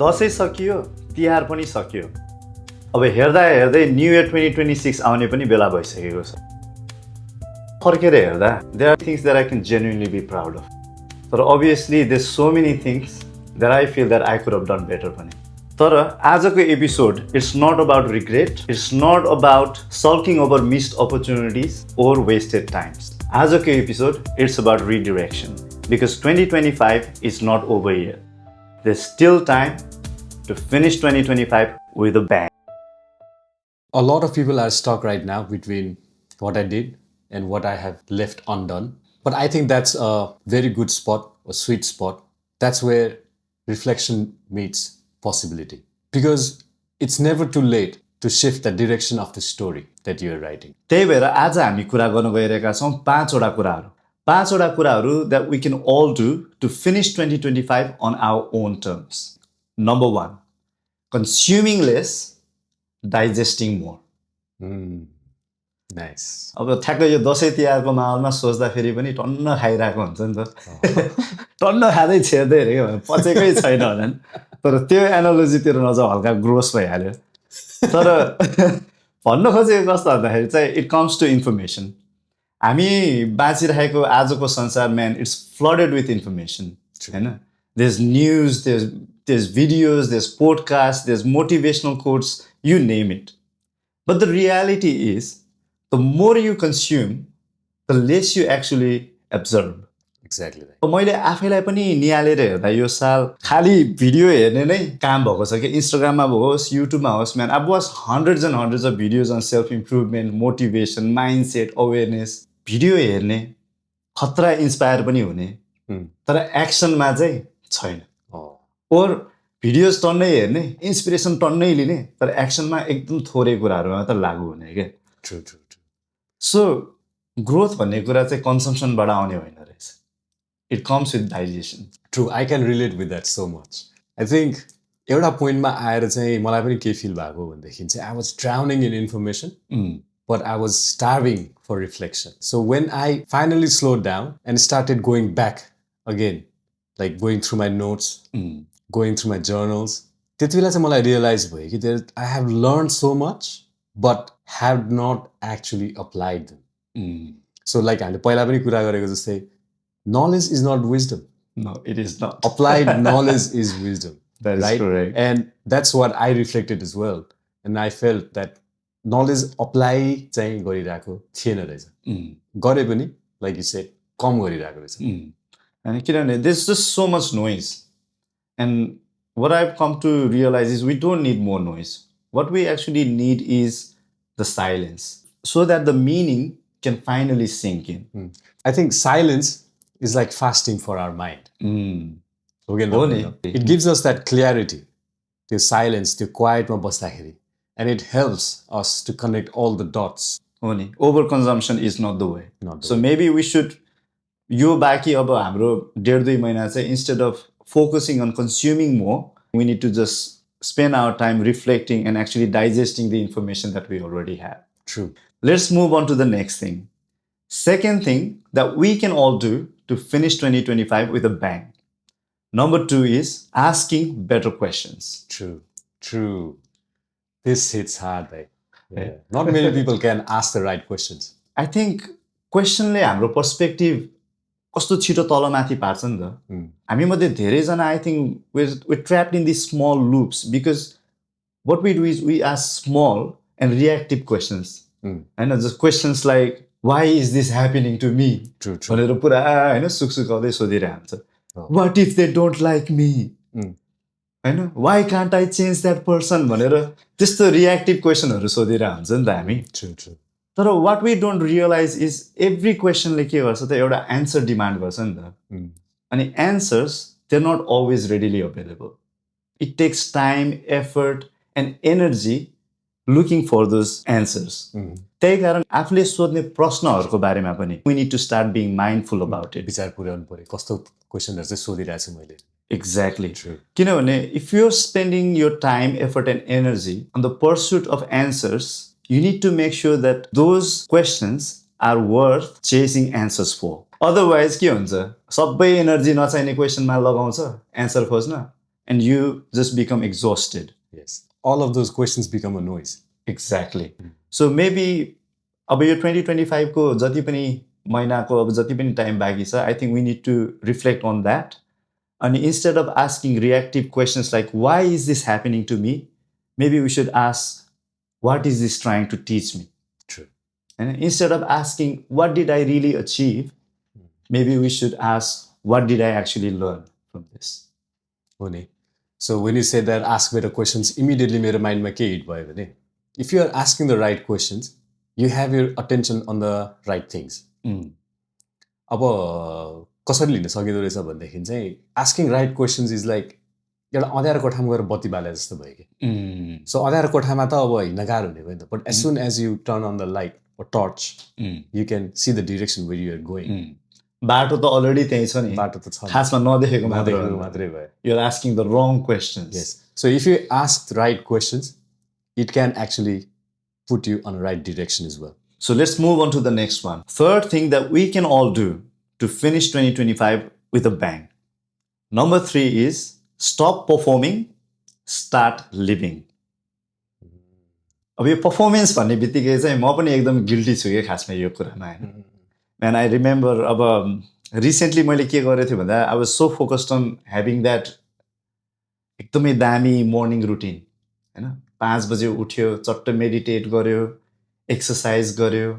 दसैँ सकियो, तिहार पनि सकियो। अब हेर्दा हेर्दै न्यू इयर 2026 आउने पनि बेला भइसकेको छ। फर्केर हेर्दा there are things that I can genuinely be proud of. तर obviously there's so many things that I feel that I could have done better पनि। तर आजको episode it's not about regret, it's not about sulking over missed opportunities or wasted times. आजको episode it's about redirection because 2025 is not over yet. There's still time to finish 2025 with a bang. A lot of people are stuck right now between what I did and what I have left undone. But I think that's a very good spot, a sweet spot. That's where reflection meets possibility. Because it's never too late to shift the direction of the story that you're writing. त्यही भएर आज हामी कुरा गर्न गइरहेका छौँ पाँचवटा कुराहरू that we can all do to finish 2025 on our own terms. Number 1, consuming less, digesting more. Nice. अब ठ्याक्कै यो दसैँ तिहारको माहौलमा सोच्दाखेरि पनि टन्न खाइरहेको हुन्छ नि त। टन्न खाँदै छेर्दै हेऱ्यो भने पचेकै छैन होला नि। तर त्यो एनालोजीतिर नजाऊ, हल्का ग्रोस भइहाल्यो। तर भन्न खोजेको कस्तो भन्दाखेरि चाहिँ इट कम्स टु इन्फर्मेसन। हामी बाँचिरहेको आजको संसार man it's flooded with information होइन। There's news, there's videos, there's podcast, there's motivational quotes, you name it. But the reality is the more you consume, the less you actually absorb. Exactly. मैले आफैलाई पनि निहालेर हेर्दा यो साल खाली video हेर्ने नै काम भएको छ कि इन्स्टाग्राममा होस्, युट्युबमा होस्, man I watch hundreds and hundreds of videos on self improvement, motivation, mindset, awareness. Video हेर्ने, खतरा इन्स्पायर पनि हुने, तर एक्सनमा चाहिँ छैन। और भिडियोज टन्नै हेर्ने, इन्स्पिरेसन टन्नै लिने, तर एक्सनमा एकदम थोरै कुराहरू मात्र लागू हुने के। True. सो ग्रोथ भन्ने कुरा चाहिँ कन्सम्सनबाट आउने होइन रहेछ। It comes with digestion. True, I can relate with that so much. I think एउटा पोइन्टमा आएर चाहिँ मलाई पनि के फिल भएको भनेदेखि चाहिँ I was drowning in information but I was starving for reflection. So when I finally slow down and started going back again, like going through my notes, going through my journals, त्यति बेला चाहिँ मलाई realise भयो कि I have learn so much but have not actually applied them. So like हामीले पहिला पनि कुरा गरेको जस्तै knowledge is not wisdom. No, it is not. Applied knowledge is wisdom. That is right? correct. And that's what I reflected as well. And I felt that knowledge apply चाहिँ गरिरहेको थिएन रहेछ। गरे पनि like you said कम गरिरहेको रहेछ। अनि किनभने there's just so much noise. And what I've come to realize is we don't need more noise. What we actually need is the silence so that the meaning can finally sink in. I think silence is like fasting for our mind. It gives us that clarity, the silence, the quiet, and it helps us to connect all the dots. Overconsumption is not the way. So maybe we should, यो बाँकी अब हाम्रो 1.5-2 महिना चाहिँ instead of focusing on consuming more, we need to just spend our time reflecting and actually digesting the information that we already have. True. Let's move on to the next thing. Second thing that we can all do to finish 2025 with a bang. Number 2 is asking better questions. True. This hits hard, right? Yeah. Not many people can ask the right questions. I think questionले हाम्रो perspective कस्तो छिटो तलमाथि पार्छ नि त। हामी मध्ये धेरैजना I think we're trapped in these small loops because what we do is we ask small and reactive questions. होइन, just questions like why is this happening to me भनेर पुरा होइन सुकसुकाउँदै सोधिरहन्छ। What if they don't like me? होइन, why can't I change that person भनेर त्यस्तो reactive क्वेसनहरू सोधिरहन्छ नि त हामी। तर what we don't realize is every questionले के गर्छ त एउटा एन्सर डिमान्ड गर्छ नि त। अनि answers they're not always readily available. It takes time, effort and energy looking for those answers. त्यही कारण आफूले सोध्ने प्रश्नहरूको बारेमा पनि we need to start being mindful about it. विचार पुर्याउनु पर्यो कस्तो क्वेसनहरू चाहिँ सोधिरहेको छु मैले। Exactly. किनभने if you're spending your time, effort and energy on the pursuit of answers, you need to make sure that those questions are worth chasing answers for. Otherwise के हुन्छ, सबै एनर्जी नचाहिने क्वेसनमा लगाउँछ एन्सर खोज्न and you just become exhausted. Yes. All of those questions become a noise. Exactly. So maybe अब यो 2025 को जति पनि महिनाको अब जति पनि टाइम बाँकी छ, I think we need to reflect on that. And instead of asking reactive questions like, why is this happening to me? Maybe we should ask, what is this trying to teach me? True. And instead of asking, what did I really achieve? Maybe we should ask, what did I actually learn from this? So when you say that, ask better questions, immediately मेरो माइन्डमा के hit भयो भने, if you are asking the right questions, you have your attention on the right things. अब कसरी लिन सकिँदो रहेछ भन्दाखेरि चाहिँ asking right questions is like एउटा अँध्यारो कोठामा गएर बत्ती बाले जस्तो भयो कि. So अँध्यारो कोठामा त अब हिँड्न गाह्रो हुने भयो नि त. But as soon as you turn on the light or torch, you can see the direction where you are going. बाटो त अलरेडी त्यही छ नि. बाटो त छ. खासमा नदेखेको मात्रै भयो. You're asking the wrong questions. Yes. So if you ask the right questions, it can actually put you on the right direction as well. So let's move on to the next one. Third thing that we can all do to finish 2025 with a bang. Number 3 is stop performing, start living. अब यो performance भन्ने बित्तिकै चाहिँ म पनि एकदम guilty छु कि खासमा यो कुरामा हैन. And I remember अब recently मैले के गरेको थिएँ भन्दा I was so focused on having that एकदमै दामी morning routine हैन. 5 बजे उठ्यो, चट्ट मेडिटेट गर्यो, एक्सरसाइज गर्यो,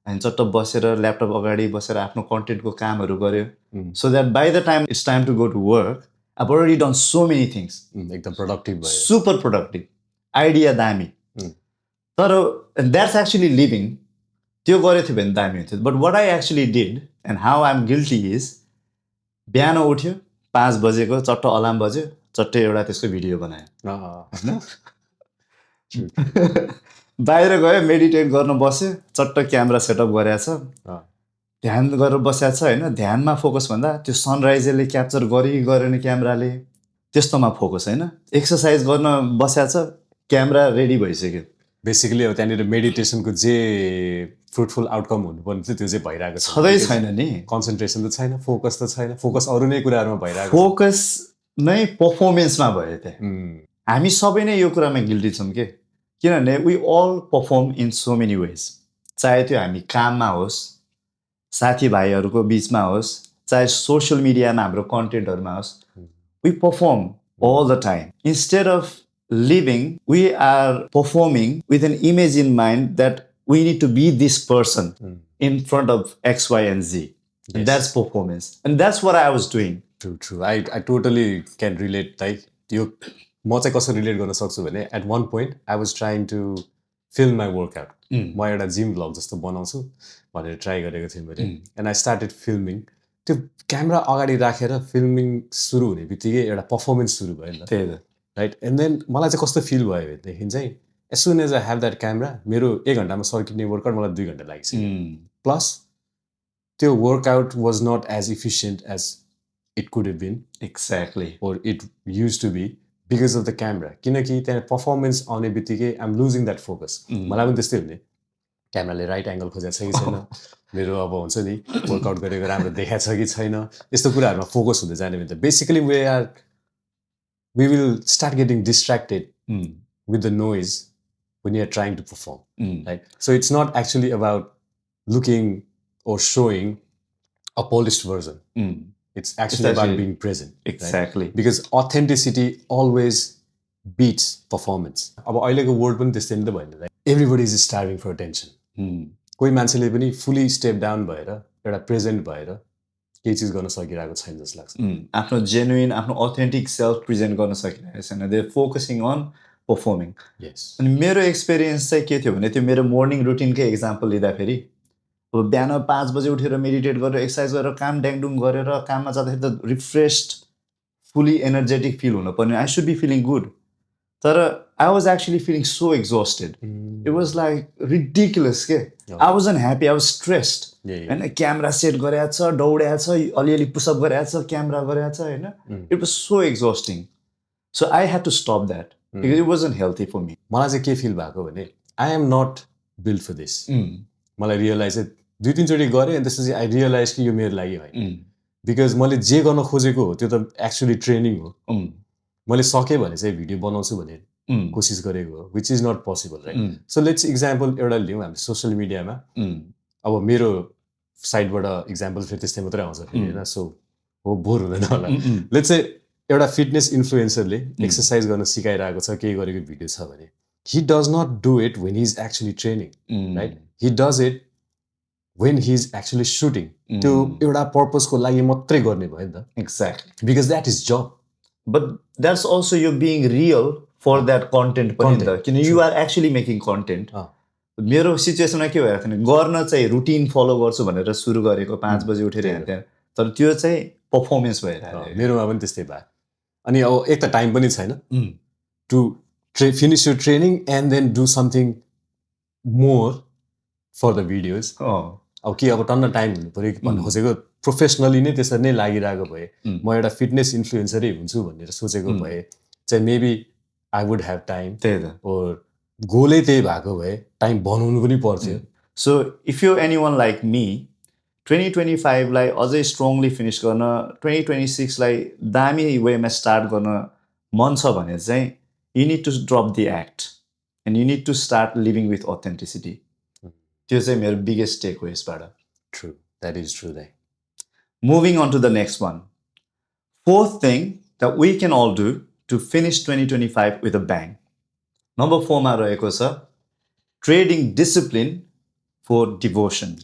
अनि चट्ट बसेर ल्यापटप अगाडि बसेर आफ्नो कन्टेन्टको कामहरू गर्यो. So that by the time it's time to go to work, I've already done so many things. एकदम प्रोडक्टिभ भयो. Super productive. आइडिया दामी. तर that's actually living. त्यो गरेको थियो भने दामी हुन्थ्यो. But what I actually did and how I'm guilty is बिहान उठ्यो 5 बजेको चट्ट अलार्म बज्यो, चट्टै एउटा त्यसको भिडियो बनायो. बाहिर गयो, मेडिटेट गर्न बस्यो, चट्ट क्यामेरा सेटअप गरेको छ, ध्यान गरेर बसेको छ हैन. ध्यानमा फोकस भन्दा त्यो सनराइजले क्याप्चर गरे कि गरेन क्यामेराले त्यस्तोमा फोकस हैन. एक्सरसाइज गर्न बसेको छ, क्यामेरा रेडी भइसक्यो. बेसिकली अब त्यहाँनिर मेडिटेसनको जे फ्रुटफुल आउटकम हुनुपर्ने थियो त्यो चाहिँ भइरहेको छ. छँदै छैन नि. कन्सन्ट्रेसन त छैन, फोकस त छैन, फोकस अरू नै कुराहरूमा भइरहेको छ. फोकस नै पर्फर्मेन्समा भयो त्यहाँ. हामी सबै नै यो कुरामा गिल्टी छौँ के, किनभने we all perform in so many ways. चाहे त्यो हामी काममा होस्, साथीभाइहरूको बिचमा होस्, चाहे सोसियल मिडियामा हाम्रो कन्टेन्टहरूमा होस्, we perform all the time. Instead of living, we are performing with an image in mind that we need to be this person in front of X, Y, and Z. Yes. And that's performance. And that's what I was doing. True. I totally can relate. Like, म चाहिँ कसरी relate गर्न सक्छु भने at one point I was trying to film my workout. म एउटा gym vlog जस्तो बनाउँछु भनेर ट्राई गरेको थिएँ मैले. And I started filming. त्यो क्यामेरा अगाडि राखेर फिल्मिङ सुरु हुने बित्तिकै एउटा पर्फर्मेन्स सुरु भयो नि त. राइट. एन्ड देन मलाई चाहिँ कस्तो फिल भयो भनेदेखि चाहिँ as soon as I have that camera, मेरो 1 घण्टामा सर्किने वर्कआउट मलाई 2 घण्टा लागिसक्यो. प्लस त्यो workout was not as efficient as it could have been. Exactly. Or it use to be because of the camera. किनकि त्यहाँ पर्फर्मेन्स आउने बित्तिकै I am losing that focus. मलाई पनि त्यस्तै हुने, क्यामेराले राइट एङ्गल खोजेको छ कि छैन, मेरो अब हुन्छ नि वर्कआउट गरेको राम्रो देखाएको छ कि छैन, यस्तो कुराहरूमा फोकस हुँदै जाने भने त basically we will start getting distracted with the noise when you're trying to perform. Right? So it's not actually about looking or showing a polished version. It's actually about being present. Exactly. Right? Because authenticity always beats performance. अब अहिलेको world पनि त्यस्तै नि त भयो नि. Everybody is starving for attention. कोही मान्छेले पनि fully step down भएर एउटा प्रेजेन्ट भएर केही चिज गर्न सकिरहेको छैन जस्तो लाग्छ. आफ्नो जेन्युइन, आफ्नो अथेन्टिक सेल्फ प्रेजेन्ट गर्न सकिरहेको छैन. They focusing on performing. Yes. अनि मेरो एक्सपिरियन्स चाहिँ के थियो भने त्यो मेरो मर्निङ रुटिनकै एक्जाम्पल लिँदाखेरि अब बिहान 5 बजे उठेर मेडिटेट गरेर एक्सर्साइज गरेर काम ड्याङडुङ गरेर काममा जाँदाखेरि त रिफ्रेस्ड, फुल्ली एनर्जेटिक फिल हुनुपर्ने. I should be feeling good. तर I was actually feeling so exhausted. It was like ridiculous के. I wasn't happy, I was stressed. होइन, क्यामेरा सेट गरेको छ, दौड्या छ, अलिअलि पुसअप गरेको छ, क्यामेरा गरेको छ, होइन. It was so exhausting. So I had to stop that because it wasn't healthy for me. मलाई चाहिँ के फिल भएको भने I am not build for this. मलाई रियलाइज चाहिँ 2-3 चोटि गरेँ अनि त्यसपछि आई रियलाइज कि यो मेरो लागि होइन. बिकज मैले जे गर्न खोजेको हो त्यो त एक्चुली ट्रेनिङ हो. मैले सकेँ भने चाहिँ भिडियो बनाउँछु भने कोसिस गरेको हो, which is not possible, right? So let's example एउटा लिउँ हामी सोसियल मिडियामा। अब मेरो साइडबाट इक्जाम्पल फेरि त्यस्तै मात्रै आउँछ फेरि होइन, सो हो बोर हुँदैन होला। लेट्स चाहिँ एउटा फिटनेस इन्फ्लुएन्सरले एक्सर्साइज गर्न सिकाइरहेको छ, केही गरेको भिडियो छ भने, he does not do it when he's actually training, right? He does it when he's actually shooting. त्यो एउटा पर्पसको लागि मात्रै गर्ने भयो नि त। Exactly. Because that is job. But that's also you being real for that content पनि नि त, किन you are actually making content. मेरो सिचुएसनमा के भइरहेको थियो भने गर्न चाहिँ रुटिन फलो गर्छु भनेर सुरु गरेको 5 बजे उठेर हिँड्थेँ, तर त्यो चाहिँ पर्फर्मेन्स भइरहेको। मेरोमा पनि त्यस्तै भयो। अनि अब एक त टाइम पनि छैन to finish your training and then do something more for the videos. अब के अब टन्न टाइम हुनु पऱ्यो भन्नु खोजेको, प्रोफेसनली नै त्यसरी नै लागिरहेको भए, म एउटा फिटनेस इन्फ्लुएन्सरै हुन्छु भनेर सोचेको भए चाहिँ maybe I would have time, त्यही त। ओर गोलै त्यही भएको भए टाइम बनाउनु पनि पर्थ्यो। So if you anyone like me 2025 लाई अझै स्ट्रङली फिनिस गर्न, 2026 लाई दामी वेमा स्टार्ट गर्न मन छ भने चाहिँ you need to drop the act and you need to start living with authenticity. त्यो चाहिँ मेरो biggest take हो यसबाट। True, that is true. Moving on to the next one. Fourth thing that we can all do to finish 2025 with a bang. Number 4 मा रहेको छ trading discipline for devotion.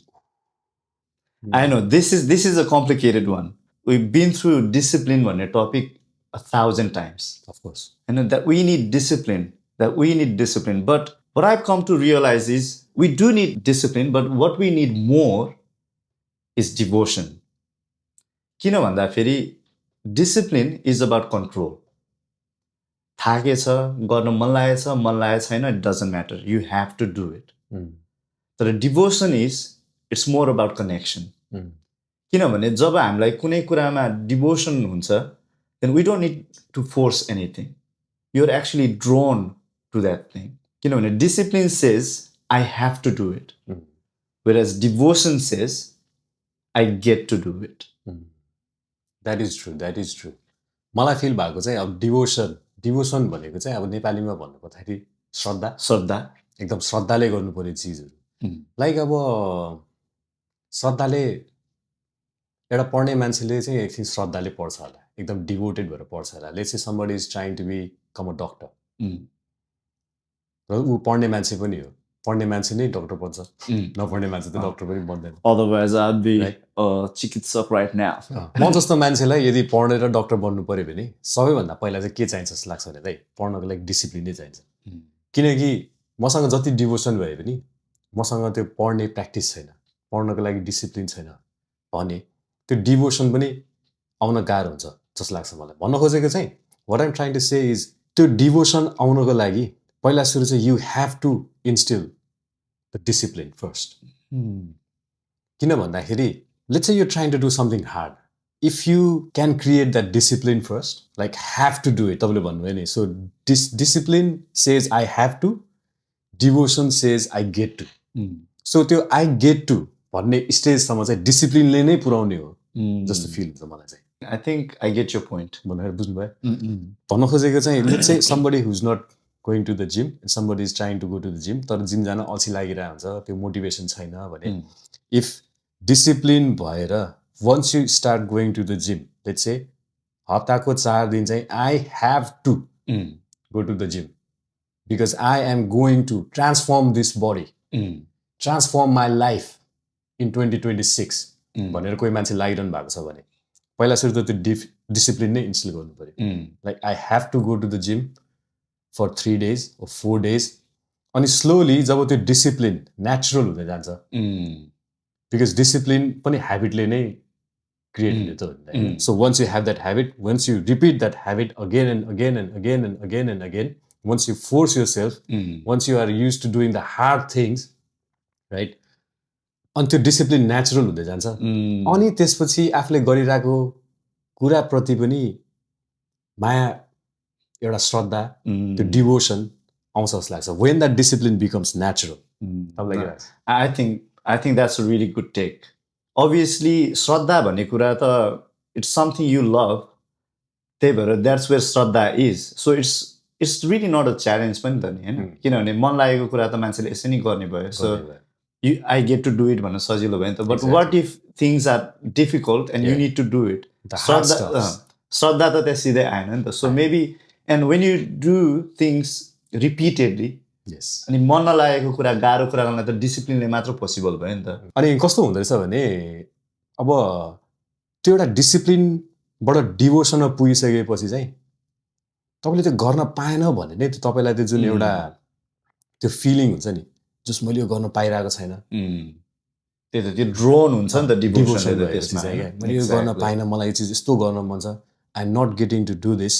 I know this is a complicated one. We've been through discipline भन्ने topic 1,000 times. Of course. And that we need discipline, But what I've come to realize is we do need discipline, but what we need more is devotion. किन भन्दा फेरि discipline is about control. थाके छ, गर्न मन लागेको छैन, it doesn't matter. You have to do it. तर devotion it's more about connection. किनभने जब हामीलाई कुनै कुरामा devotion हुन्छ, then we don't need to force anything. You're actually drawn to that thing. Kinomane discipline says, I have to do it. Whereas devotion says, I get to do it. That is true. मलाई feel भएको चाहिँ अब devotion भनेको चाहिँ अब नेपालीमा भन्नु पर्दाखेरि श्रद्धा एकदम श्रद्धाले गर्नु पर्ने चिजहरू। लाइक अब श्रद्धाले एउटा पढ्ने मान्छेले चाहिँ एकछिन श्रद्धाले पढ्छ होला, एकदम डिभोटेड भएर पढ्छ होला। Let's say somebody is trying to become a doctor. र ऊ पढ्ने मान्छे पनि हो, पढ्ने मान्छे नै डक्टर बन्छ, नपढ्ने मान्छे त डक्टर पनि बन्दैन। Otherwise I'd be a चिकित्सक right now. म जस्तो मान्छेलाई यदि पढेर डक्टर बन्नु पर्यो भने सबैभन्दा पहिला चाहिँ के चाहिन्छ जस्तो लाग्छ भने पढ्नको लागि डिसिप्लिन नै चाहिन्छ। किनकि मसँग जति डिभोसन भए पनि मसँग त्यो पढ्ने प्र्याक्टिस छैन, पढ्नको लागि डिसिप्लिन छैन भने त्यो डिभोसन पनि आउन गाह्रो हुन्छ जस्तो लाग्छ मलाई। भन्न खोजेको चाहिँ what I'm trying to say is त्यो डिभोसन आउनको लागि पहिला सुरु चाहिँ you have to instill the discipline first. किन भन्दाखेरि let's say you're trying to do something hard. If you can create that discipline first, like have to do it, तपाईँले भन्नुभयो नि, so discipline says I have to, devotion says I get to. So त्यो I get to भन्ने स्टेजसम्म चाहिँ डिसिप्लिनले नै पुर्याउने हो जस्तो फिल हुन्छ मलाई चाहिँ। I think I get your point. भनेर बुझ्नुभयो? भन्न खोजेको चाहिँ let's say somebody who's not going to the gym and somebody is trying to go to the gym, तर जिम जान अल्छी लागिरहेको हुन्छ, त्यो मोटिभेसन छैन भने if discipline भएर once you start going to the gym, let's say हप्ताको 4 दिन चाहिँ I have to go to the gym because I am going to transform this body, transform my life in 2026 भनेर कोही मान्छे लागिरहनु भएको छ भने पहिला सुरु त त्यो डिसिप्लिन नै इन्स्टल गर्नु पर्यो। Like I have to go to the gym for 3 days or 4 days, अनि स्लोली जब त्यो डिसिप्लिन नेचुरल हुँदै जान्छ, बिकज डिसिप्लिन पनि ह्याबिटले नै क्रिएट हुने त हो। So once you have that habit, once you repeat that habit again and again and again and again and again, once you force yourself, once you are use to doing the hard things, right, अनि त्यो discipline natural हुँदै जान्छ। अनि त्यसपछि आफूले गरिरहेको कुराप्रति पनि माया, एउटा श्रद्धा, त्यो डिभोसन आउँछ जस्तो लाग्छ when that discipline becomes natural. I think that's a really good take. Obviously श्रद्धा भन्ने कुरा त it's something you love, त्यही भएर that's where Shraddha is so it's really not a challenge पनि त नि होइन किनभने मन लागेको कुरा त मान्छेले यसै नै गर्ने भयो so I get to do it भन्न सजिलो भयो नि त but what if things are difficult and you need to do it श्रद्धा त त्यहाँ सिधै आएन नि त so maybe and when you do things repeatedly अनि मन नलागेको कुरा गाह्रो कुरा गर्नलाई त डिसिप्लिनले मात्र पोसिबल भयो नि त अनि कस्तो हुँदो रहेछ भने अब त्यो एउटा डिसिप्लिनबाट डिभोसनमा पुगिसकेपछि चाहिँ तपाईँले त्यो गर्न पाएन भने नै त्यो तपाईँलाई त्यो जुन एउटा त्यो फिलिङ हुन्छ नि जस मैले यो गर्न पाइरहेको छैन त्यही त त्यो ड्रोन हुन्छ नि त डिभोसन मैले यो गर्न पाइनँ मलाई यो चिज यस्तो गर्न मन छ I am not getting to do this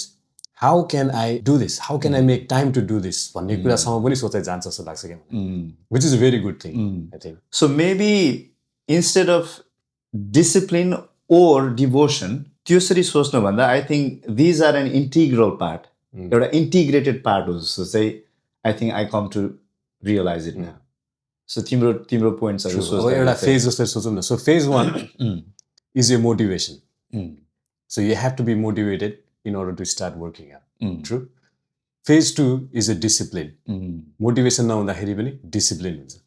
how can I do this how can I make time to do this भन्ने कुरासम्म पनि सोचाइ जान्छ जस्तो लाग्छ क्या which is a very good thing I think so maybe instead of discipline or devotion त्यसरी सोच्नुभन्दा I think these are an integral part एउटा इन्टिग्रेटेड पार्ट हो जस्तो चाहिँ I think I come to realise it now so तिम्रो पोइन्ट्सहरू एउटा phase जस्तो सोचौँ न so phase 1 is a motivation so you have to be motivated in order to start working out. True. Phase 2 is a discipline. Motivation nahundakheri pani discipline huncha.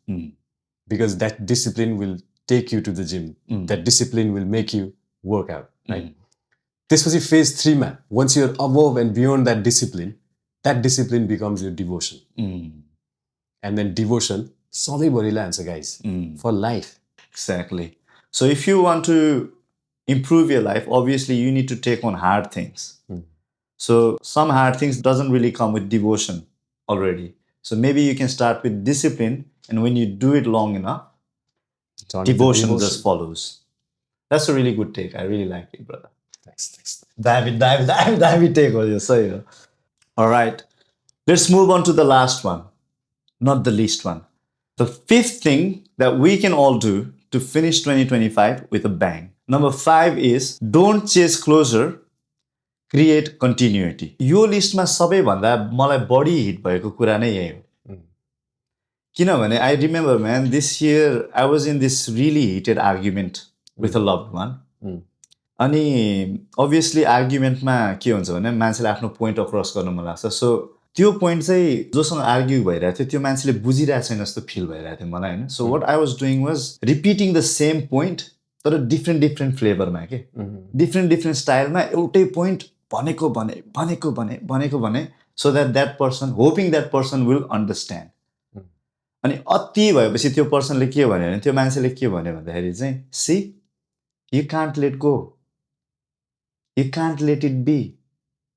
Because that discipline will take you to the gym. That discipline will make you work out. Right? त्यसपछि phase 3 ma, once you're above and beyond that discipline becomes your devotion. And then devotion sadai bharila huncha guys for life. Exactly. So if you want to improve your life, obviously you need to take on hard things. So some hard things doesn't really come with devotion already. So maybe you can start with discipline, and when you do it long enough, devotion just follows. That's a really good take. I really like it, brother. Thanks. David take on you. All right. Let's move on to the last one, not the least one. The 5th thing that we can all do to finish 2025 with a bang. Number 5 is don't chase closure, create continuity. यो लिस्टमा सबैभन्दा मलाई बढी hit भएको कुरा नै यही हो किनभने I remember man this year I was in this really heated argument with a loved one अनि अभियसली आर्ग्युमेन्टमा के हुन्छ भने मान्छेले आफ्नो पोइन्ट अक्रस गर्न मन लाग्छ सो त्यो पोइन्ट चाहिँ जोसँग आर्ग्यु भइरहेको थियो त्यो मान्छेले बुझिरहेको छैन जस्तो फिल भइरहेको थियो मलाई होइन so what I was doing was repeating the same point तर डिफ्रेन्ट फ्लेभरमा के डिफ्रेन्ट स्टाइलमा एउटै पोइन्ट भनेको भने so that person hoping that person will understand अनि अति भएपछि त्यो पर्सनले के भन्यो भने त्यो मान्छेले के भन्यो भन्दाखेरि चाहिँ see you can't let go you can't let it be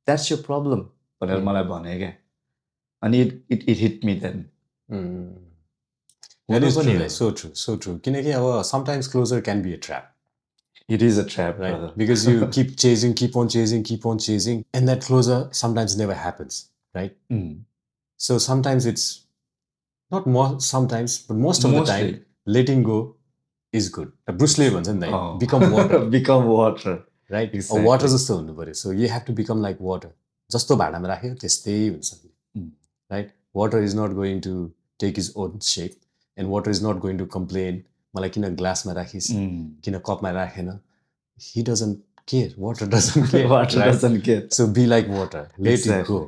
that's यो प्रब्लम भनेर मलाई भन्यो क्या अनि इट हिट मी देन That is true. So true. Kineki aba sometimes closure can be a trap. It is a trap, right? Brother. Because you keep on chasing, and that closure sometimes never happens, right? So sometimes it's not more. Sometimes, but most of the time, letting go is good. Bruce Lee bhन्छ नि become water. Become water. Right? Exactly. Water जस्तो हुनु पर्यो. So you have to become like water. जस्तो भाडामा राख्यो त्यस्तै हुन्छ. Right? Water is not going to take his own shape. And water is not going to complain. मलाई किन ग्लासमा राखिस् किन कपमा राखेन he doesn't care. Water doesn't care. Water doesn't care. So be like water. Let it go.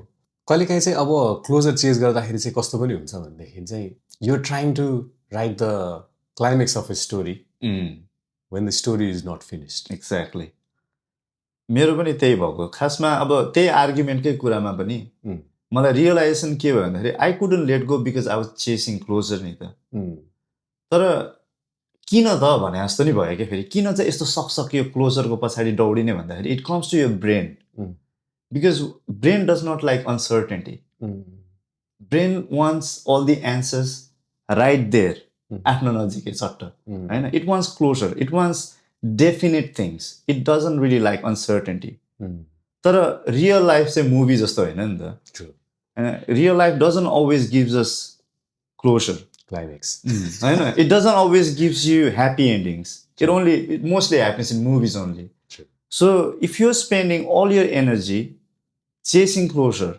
कहिलेकाहीँ चाहिँ अब closure chase गर्दाखेरि चाहिँ कस्तो पनि हुन्छ भनेदेखि चाहिँ you're trying to write the climax of a story when the story is not finished. Exactly. मेरो पनि त्यही भएको खासमा अब त्यही आर्ग्युमेन्टकै कुरामा पनि मलाई रियलाइजेसन के भयो भन्दाखेरि I couldn't let go because I was chasing closure नि त तर किन त भने जस्तो नि भयो क्या फेरि किन चाहिँ यस्तो सक्यो क्लोजरको पछाडि दौडिने भन्दाखेरि it comes to your brain because brain does not like uncertainty brain wants all the answers right there आफ्नो नजिकै चट्ट होइन it wants closure it wants definite things it doesn't really like uncertainty तर रियल लाइफ चाहिँ movie जस्तो होइन नि त real life doesn't always gives us closure climax होइन it doesn't always gives you happy endings it mostly happens in movies only so if you're spending all your energy chasing closure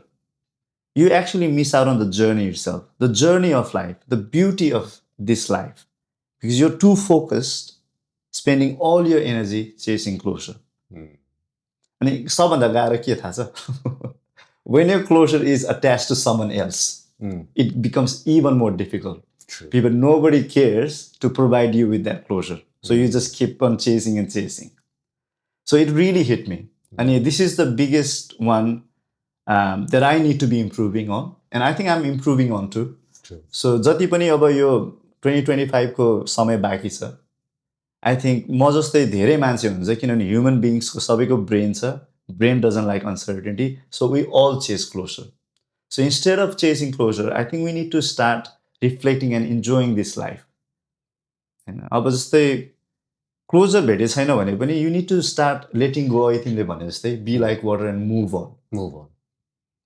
you actually miss out on the journey itself, the journey of life, the beauty of this life, because you're too focused, spending all your energy chasing closure. अनि सबभन्दा गाह्रो के थाहा छ when your closure is attached to someone else it becomes even more difficult. True. People, nobody cares to provide you with that closure, so you just keep on chasing and chasing. So it really hit me, and this is the biggest one that I need to be improving on, and I think I'm improving on too. True. So जति पनि अब यो 2025 को समय बाँकी छ, I think म जस्तै धेरै मान्छे हुन्छ किनभने ह्युमन बिङ्सको सबैको ब्रेन छ, brain doesn't like uncertainty, so we all chase closure. So instead of chasing closure, I think we need to start reflecting and enjoying this life. हैन, अब जस्तै क्लोजर भेटे छैन भने पनि you need to start letting go. I think भने जस्तै be like water and move on. Move on.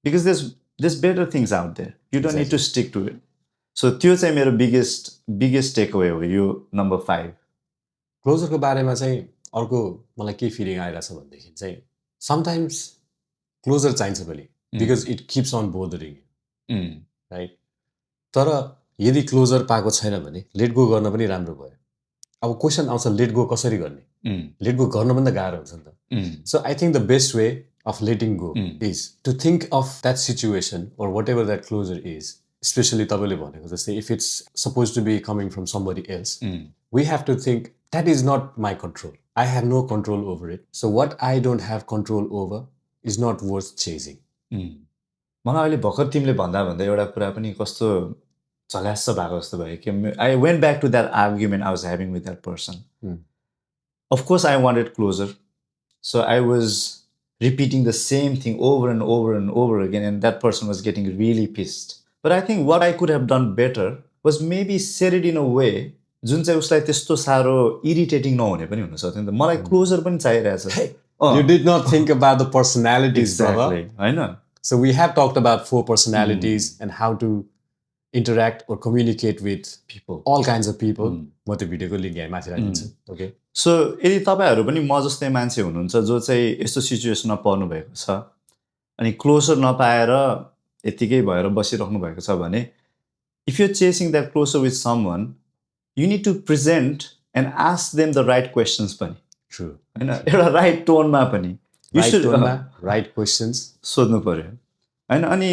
Because there's better things out there. You don't need to stick to it. So त्यो चाहिँ मेरो biggest takeaway हो यो number 5. क्लोजरको बारेमा चाहिँ अर्को मलाई के फिलिङ आइरहेछ भनेदेखि चाहिँ sometimes क्लोजर चाहिन्छ पनि because it keeps on bothering you. Right? तर यदि क्लोजर पाएको छैन भने लेट गो गर्न पनि राम्रो भयो. अब क्वेसन आउँछ लेट गो कसरी गर्ने? लेट गो गर्न पनि त गाह्रो हुन्छ नि त. So I think the best way of letting go is to think of that situation or whatever that closure is, especially तपाईँले भनेको जस्तै if it's supposed to be coming from somebody else, we have to think that is not my control. I have no control over it. So what I don't have control over is not worth chasing. मलाई अहिले भर्खर तिमीले भन्दा भन्दा एउटा कुरा पनि कस्तो झल्यास्स भएको जस्तो भयो कि I went back to that argument I was having with that person. Of course I wanted closure. So I was repeating the same thing over and over and over again, and that person was getting really pissed. But I think what I could have done better was maybe said it in a way जुन चाहिँ उसलाई त्यस्तो साह्रो irritating नहुने पनि हुन सक्थ्यो नि त. मलाई क्लोजर पनि चाहिरहेछ. You did not think about the personalities, brother. हैन? So we have talked about 4 personalities and how to interact or communicate with people, all kinds of people. म त्यो भिडियोको लिंक यहाँ माथि राखिदिन्छु. ओके. सो यदि तपाईहरु पनि म जस्तै मान्छे हुनुहुन्छ जो चाहिँ यस्तो सिचुएसनमा पर्नु भएको छ अनि क्लोजर नपाएर यतिकै भएर बसिराख्नु भएको छ भने if you're chasing that closer with someone, you need to present and ask them the right questions पनि. True. हैन, एउटा राइट टोनमा पनि. Right टोनमा राइट क्वेशन्स सोध्नु पर्यो. हैन, अनि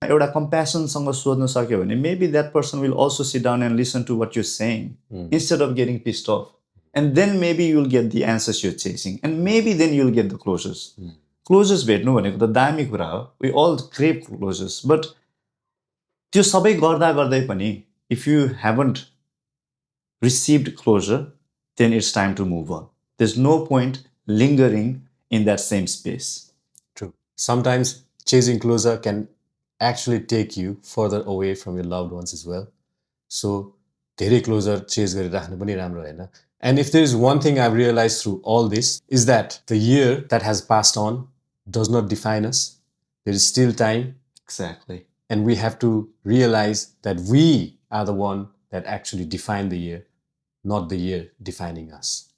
एउटा कम्प्यासन सँग सोध्न सक्यो भने maybe that person will also sit down and listen to what you're saying instead of getting pissed off. And then maybe you'll get the answers you're chasing, and maybe then you'll get the closures. Closures भेट्नु भनेको त दामी कुरा हो. We all crave closures, but त्यो सबै गर्दा गर्दै पनि if you haven't received closure, then it's time to move on. There's no point lingering in that same space. True. Sometimes chasing closer can actually take you further away from your loved ones as well. So धेरै closer chase गरिराख्नु पनि राम्रो हैन. And if there is one thing I've realized through all this is that the year that has passed on does not define us. There is still time. Exactly. And we have to realize that we are the one that actually define the year, not the year defining us.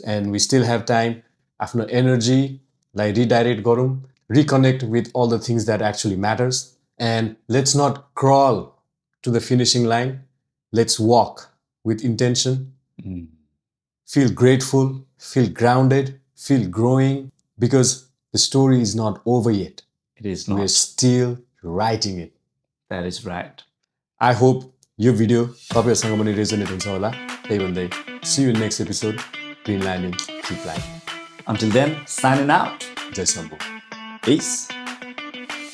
And we still have time. After energy, like redirect garum, reconnect with all the things that actually matters. And let's not crawl to the finishing line. Let's walk with intention. Feel grateful, feel grounded, feel growing, because the story is not over yet. It is not. We're still writing it. That is right. I hope your video तपाईहरुसँग पनि resonate हुन्छ होला. त्यही भन्दै see you in next episode. Green Landing, keep lighting. Until then, signing out. Jai Shambhu. Peace.